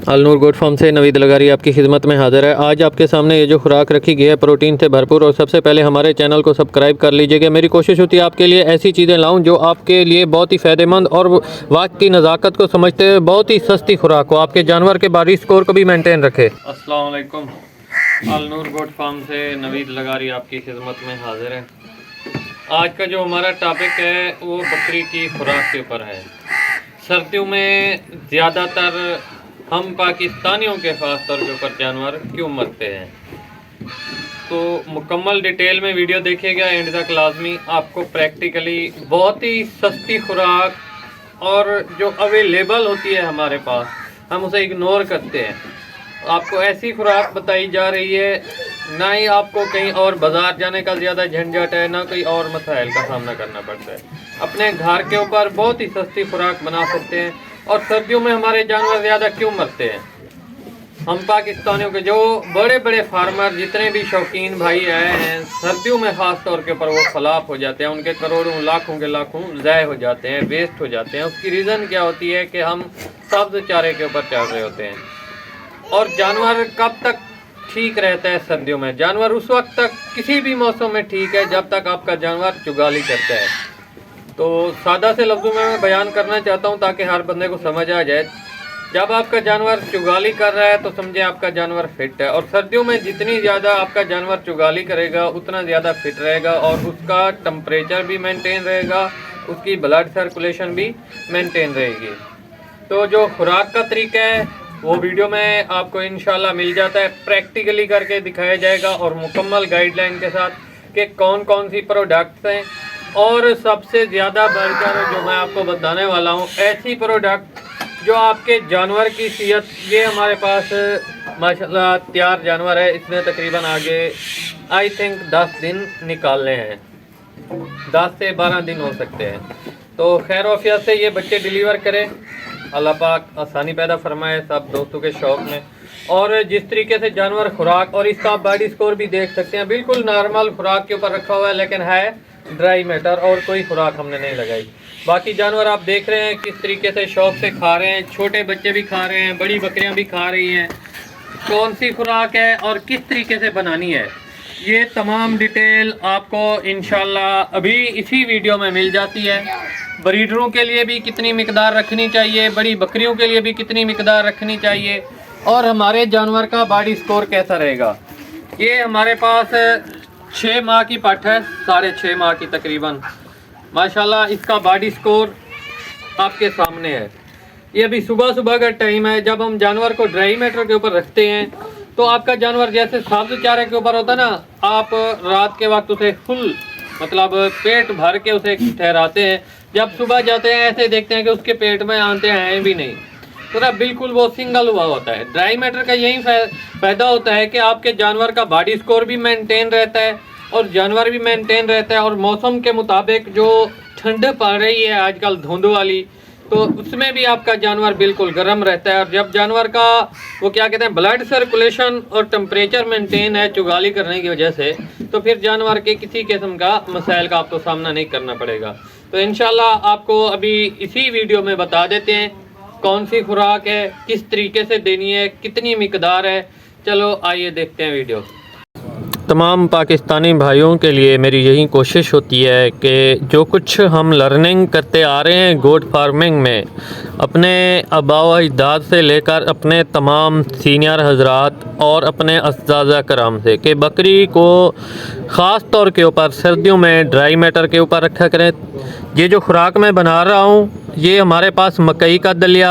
Al Noor goat farm से नवीद लगारी आपकी खिदमत में हाजिर है। आज आपके सामने ये जो खुराक रखी गई है प्रोटीन से भरपूर। और सबसे पहले हमारे चैनल को सब्सक्राइब कर लीजिएगा। मेरी कोशिश होती है आपके लिए ऐसी चीज़ें लाऊं जो आपके लिए बहुत ही फ़ायदेमंद और वक्त की नज़ाकत को समझते हुए बहुत ही सस्ती खुराक हो, आपके जानवर के बॉडी स्कोर को भी मेंटेन रखे। अस्सलाम वालेकुम, अलनूर गोट फार्म से नवीद लगारी आपकी खिदमत में हाजिर है। आज का जो हमारा टॉपिक है वो बकरी की खुराक के ऊपर है। सर्दियों में ज़्यादातर हम पाकिस्तानियों के ख़ास तौर के ऊपर जानवर क्यों मरते हैं, तो मुकम्मल डिटेल में वीडियो देखिएगा एंड तक लाजमी। आपको प्रैक्टिकली बहुत ही सस्ती खुराक और जो अवेलेबल होती है हमारे पास, हम उसे इग्नोर करते हैं। आपको ऐसी खुराक बताई जा रही है, ना ही आपको कहीं और बाज़ार जाने का ज़्यादा झंझट है, ना कोई और मसाइल का सामना करना पड़ता है। अपने घर के ऊपर बहुत ही सस्ती खुराक बना सकते हैं। और सर्दियों में हमारे जानवर ज़्यादा क्यों मरते हैं? हम पाकिस्तानियों के जो बड़े बड़े फार्मर, जितने भी शौकीन भाई आए हैं, सर्दियों में ख़ास तौर के ऊपर वो फलाप हो जाते हैं। उनके करोड़ों लाखों के लाखों ज़ाय हो जाते हैं, वेस्ट हो जाते हैं। उसकी रीज़न क्या होती है कि हम सब्ज़ चारे के ऊपर चल रहे होते हैं। और जानवर कब तक ठीक रहता है सर्दियों में? जानवर उस वक्त तक किसी भी मौसम में ठीक है जब तक आपका जानवर चुगाली करता है। तो सादा से लफ्ज़ों में मैं बयान करना चाहता हूँ ताकि हर बंदे को समझ आ जाए। जब आपका जानवर चुगाली कर रहा है तो समझे आपका जानवर फिट है। और सर्दियों में जितनी ज़्यादा आपका जानवर चुगाली करेगा उतना ज़्यादा फिट रहेगा और उसका टेम्परेचर भी मेंटेन रहेगा, उसकी ब्लड सर्कुलेशन भी मेंटेन रहेगी। तो जो खुराक का तरीका है वो वीडियो में आपको इंशाल्लाह मिल जाता है, प्रैक्टिकली करके दिखाया जाएगा और मुकम्मल गाइडलाइन के साथ कि कौन कौन सी प्रोडक्ट्स हैं। और सबसे ज़्यादा बढ़कर जो मैं आपको बताने वाला हूँ, ऐसी प्रोडक्ट जो आपके जानवर की सेहत, ये हमारे पास माशाल्लाह तैयार जानवर है। इसमें तकरीबन आगे आई थिंक 10 दिन निकालने हैं, 10 से 12 दिन हो सकते हैं। तो खैर वफियत से ये बच्चे डिलीवर करें, अल्लाह पाक आसानी पैदा फरमाए सब दोस्तों के शौक़ में। और जिस तरीके से जानवर खुराक, और इसका आप बॉडी स्कोर भी देख सकते हैं, बिल्कुल नॉर्मल खुराक के ऊपर रखा हुआ है, लेकिन है ड्राई मैटर और कोई खुराक हमने नहीं लगाई। बाकी जानवर आप देख रहे हैं किस तरीके से शौक से खा रहे हैं, छोटे बच्चे भी खा रहे हैं, बड़ी बकरियां भी खा रही हैं। कौन सी खुराक है और किस तरीके से बनानी है, ये तमाम डिटेल आपको इंशाल्लाह अभी इसी वीडियो में मिल जाती है। ब्रीडरों के लिए भी कितनी मिकदार रखनी चाहिए, बड़ी बकरियों के लिए भी कितनी मिकदार रखनी चाहिए, और हमारे जानवर का बॉडी स्कोर कैसा रहेगा। ये हमारे पास 6 माह की पट है, 6.5 माह की तकरीबन। माशाल्लाह इसका बॉडी स्कोर आपके सामने है। ये अभी सुबह सुबह का टाइम है। जब हम जानवर को ड्राई मैटर के ऊपर रखते हैं तो आपका जानवर जैसे सब्ज़ चारे के ऊपर होता है ना, आप रात के वक्त उसे फुल मतलब पेट भर के उसे ठहराते हैं। जब सुबह जाते हैं ऐसे देखते हैं कि उसके पेट में आते हैं भी नहीं, तो ना बिल्कुल वो सिंगल हुआ होता है। ड्राई मैटर का यही फ़ायदा होता है कि आपके जानवर का बॉडी स्कोर भी मेंटेन रहता है और जानवर भी मेंटेन रहता है। और मौसम के मुताबिक जो ठंड पड़ रही है आजकल धुंध वाली, तो उसमें भी आपका जानवर बिल्कुल गर्म रहता है। और जब जानवर का वो क्या कहते हैं ब्लड सर्कुलेशन और टेम्परेचर मेंटेन है चुगाली करने की वजह से, तो फिर जानवर के किसी किस्म का मसाइल का आपको सामना नहीं करना पड़ेगा। तो इंशाल्लाह आपको अभी इसी वीडियो में बता देते हैं कौन सी खुराक है, किस तरीके से देनी है, कितनी मिकदार है। चलो आइए देखते हैं वीडियो। तमाम पाकिस्तानी भाइयों के लिए मेरी यही कोशिश होती है कि जो कुछ हम लर्निंग करते आ रहे हैं गोट फार्मिंग में, अपने आबाओ अजदाद से लेकर अपने तमाम सीनियर हजरात और अपने अस्ताज़ा कराम से, कि बकरी को ख़ास तौर के ऊपर सर्दियों में ड्राई मैटर के ऊपर रखा करें। ये जो खुराक मैं बना रहा हूँ ये हमारे पास मकई का दलिया,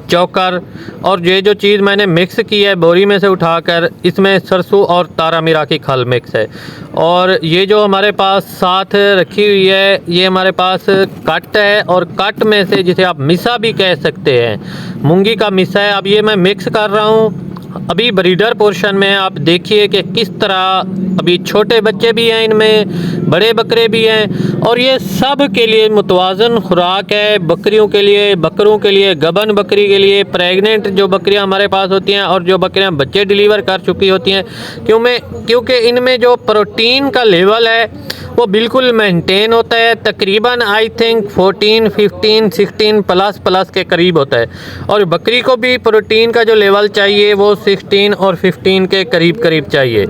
चौकर, और ये जो चीज़ मैंने मिक्स की है बोरी में से उठाकर, इसमें सरसों और तारा मीरा की खल मिक्स है। और ये जो हमारे पास साथ रखी हुई है ये हमारे पास कट है, और कट में से जिसे आप मिसा भी कह सकते हैं, मूंगी का मिसा है। अब ये मैं मिक्स कर रहा हूँ। अभी ब्रीडर पोर्शन में आप देखिए कि किस तरह अभी छोटे बच्चे भी हैं, इनमें बड़े बकरे भी हैं, और ये सब के लिए मुतवाज़न खुराक है। बकरियों के लिए, बकरों के लिए, गबन बकरी के लिए, प्रेग्नेंट जो बकरियां हमारे पास होती हैं और जो बकरियां बच्चे डिलीवर कर चुकी होती हैं, क्योंकि इनमें जो प्रोटीन का लेवल है वो बिल्कुल मेंटेन होता है। तकरीबन आई थिंक 14, 15, 16 प्लस के करीब होता है। और बकरी को भी प्रोटीन का जो लेवल चाहिए वो 16 और 15 के करीब चाहिए।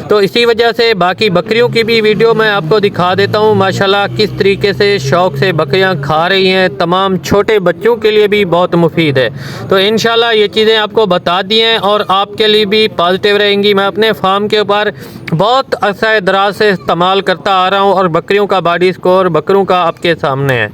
तो इसी वजह से बाकी बकरियों की भी वीडियो मैं आपको दिखा देता हूँ माशाल्लाह किस तरीके से शौक़ से बकरियाँ खा रही हैं। तमाम छोटे बच्चों के लिए भी बहुत मुफीद है। तो इंशाल्लाह ये चीज़ें आपको बता दी हैं और आपके लिए भी पॉजिटिव रहेंगी। मैं अपने फार्म के ऊपर बहुत अरसा दराज से इस्तेमाल करता आ रहा हूँ और बकरियों का बॉडी स्कोर बकरों का आपके सामने है।